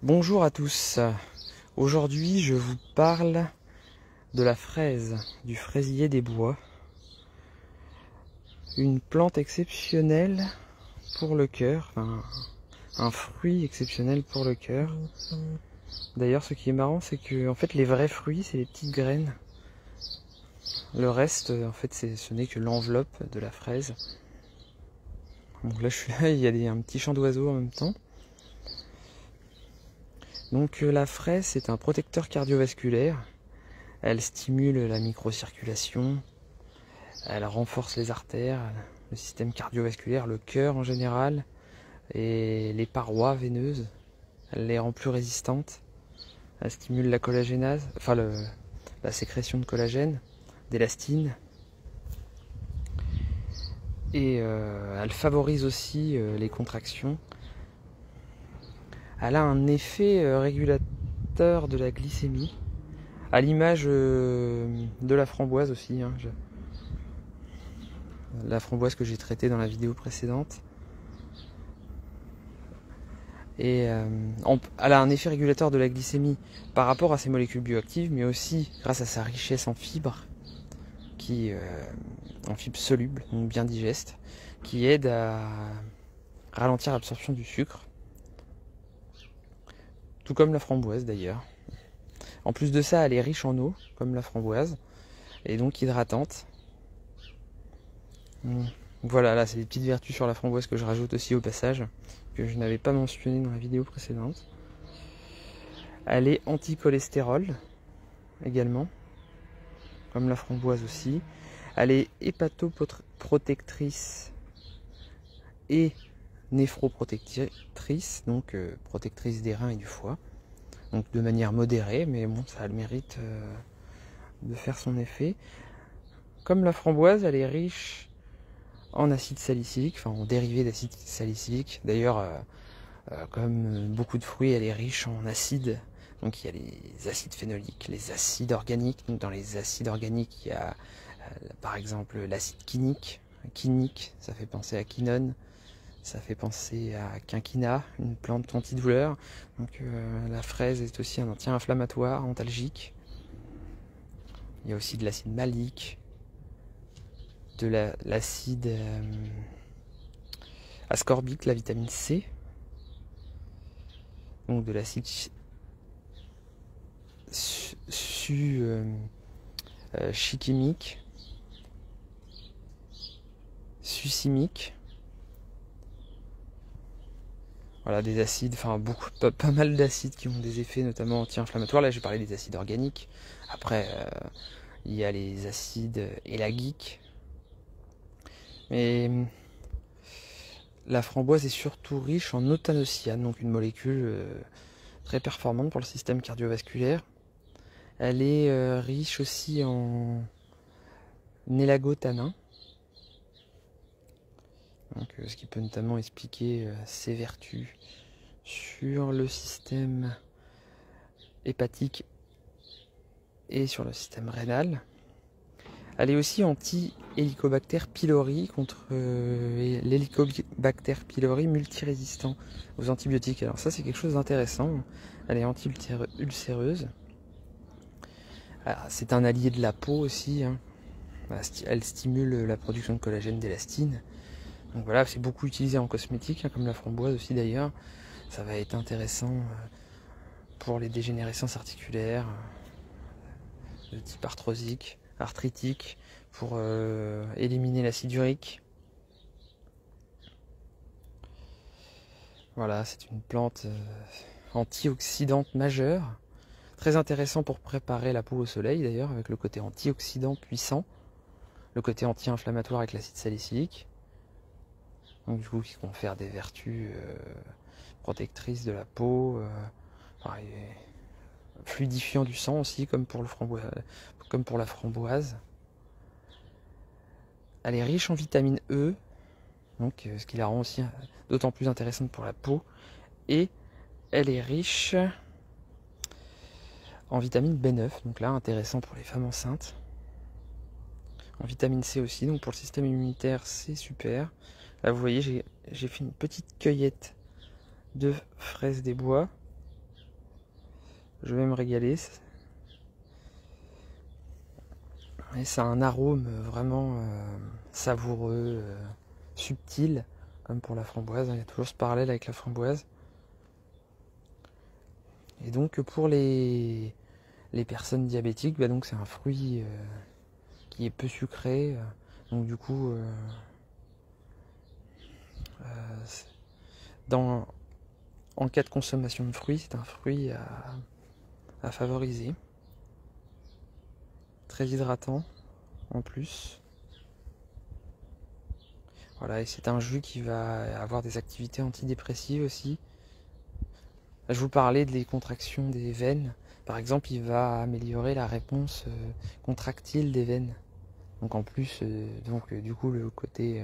Bonjour à tous, aujourd'hui je vous parle de la fraise, du fraisier des bois. Une plante exceptionnelle pour le cœur, enfin, un fruit exceptionnel pour le cœur. D'ailleurs ce qui est marrant c'est que en fait les vrais fruits c'est les petites graines. Le reste en fait ce n'est que l'enveloppe de la fraise. Donc là je suis là, il y a un petit chant d'oiseaux en même temps. Donc la fraise c'est un protecteur cardiovasculaire, elle stimule la microcirculation, elle renforce les artères, le système cardiovasculaire, le cœur en général et les parois veineuses, elle les rend plus résistantes, elle stimule la collagénase, enfin la sécrétion de collagène, d'élastine et elle favorise aussi les contractions. Elle a un effet régulateur de la glycémie, à l'image de la framboise aussi. La framboise que j'ai traitée dans la vidéo précédente. Et elle a un effet régulateur de la glycémie par rapport à ses molécules bioactives, mais aussi grâce à sa richesse en fibres, en fibres solubles, donc bien digestes, qui aident à ralentir l'absorption du sucre. Tout comme la framboise d'ailleurs. En plus de ça, elle est riche en eau, comme la framboise, et donc hydratante. Voilà, là c'est des petites vertus sur la framboise que je rajoute aussi au passage, que je n'avais pas mentionné dans la vidéo précédente. Elle est anti-cholestérol également, comme la framboise aussi. Elle est hépatoprotectrice et néphroprotectrice, donc protectrice des reins et du foie. Donc de manière modérée, mais bon, ça a le mérite de faire son effet. Comme la framboise, elle est riche en acide salicylique, enfin en dérivés d'acide salicylique. D'ailleurs, comme beaucoup de fruits, elle est riche en acides. Donc il y a les acides phénoliques, les acides organiques. Donc dans les acides organiques, il y a par exemple l'acide quinique. Quinique, ça fait penser à quinone. Ça fait penser à quinquina, une plante antidouleur. Donc la fraise est aussi un anti-inflammatoire, antalgique. Il y a aussi de l'acide malique, de l'acide ascorbique, la vitamine C, donc de l'acide chimique, succinique. Voilà, des acides, enfin pas mal d'acides qui ont des effets notamment anti-inflammatoires. Là j'ai parlé des acides organiques. Après il y a les acides élagiques. Mais la framboise est surtout riche en eutanossiane, donc une molécule très performante pour le système cardiovasculaire. Elle est riche aussi en élagotanin. Donc, ce qui peut notamment expliquer ses vertus sur le système hépatique et sur le système rénal. Elle est aussi anti-Helicobacter pylori contre l'Helicobacter pylori multirésistant aux antibiotiques. Alors ça c'est quelque chose d'intéressant. Elle est anti-ulcéreuse. C'est un allié de la peau aussi. Elle stimule la production de collagène, d'élastine. Donc voilà, c'est beaucoup utilisé en cosmétique, comme la framboise aussi d'ailleurs. Ça va être intéressant pour les dégénérescences articulaires de type arthrosique, arthritique, pour éliminer l'acide urique. Voilà, c'est une plante antioxydante majeure. Très intéressant pour préparer la peau au soleil d'ailleurs, avec le côté antioxydant puissant, le côté anti-inflammatoire avec l'acide salicylique. Donc du coup qui confère des vertus protectrices de la peau, fluidifiant du sang aussi, comme pour la framboise. Elle est riche en vitamine E, donc ce qui la rend aussi d'autant plus intéressante pour la peau. Et elle est riche en vitamine B9, donc là intéressant pour les femmes enceintes. En vitamine C aussi, donc pour le système immunitaire c'est super. Là vous voyez j'ai fait une petite cueillette de fraises des bois. je vais me régaler. Et ça a un arôme vraiment savoureux, subtil, comme pour la framboise. Il y a toujours ce parallèle avec la framboise. Et donc pour les personnes diabétiques, bah donc c'est un fruit qui est peu sucré. Donc du coup, en cas de consommation de fruits, c'est un fruit à favoriser. Très hydratant en plus. Voilà, et c'est un jus qui va avoir des activités antidépressives aussi. Je vous parlais des contractions des veines. Par exemple, il va améliorer la réponse contractile des veines. Donc en plus, du coup, le côté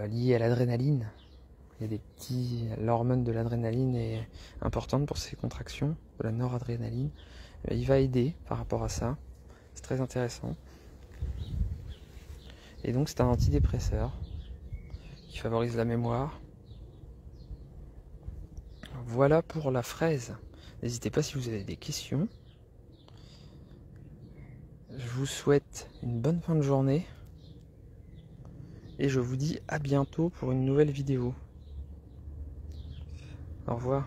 lié à l'adrénaline. Il y a des petits... L'hormone de l'adrénaline est importante pour ces contractions, de la noradrénaline. Il va aider par rapport à ça. C'est très intéressant. Et donc c'est un antidépresseur qui favorise la mémoire. Voilà pour la fraise. N'hésitez pas si vous avez des questions. Je vous souhaite une bonne fin de journée. Et je vous dis à bientôt pour une nouvelle vidéo. Au revoir.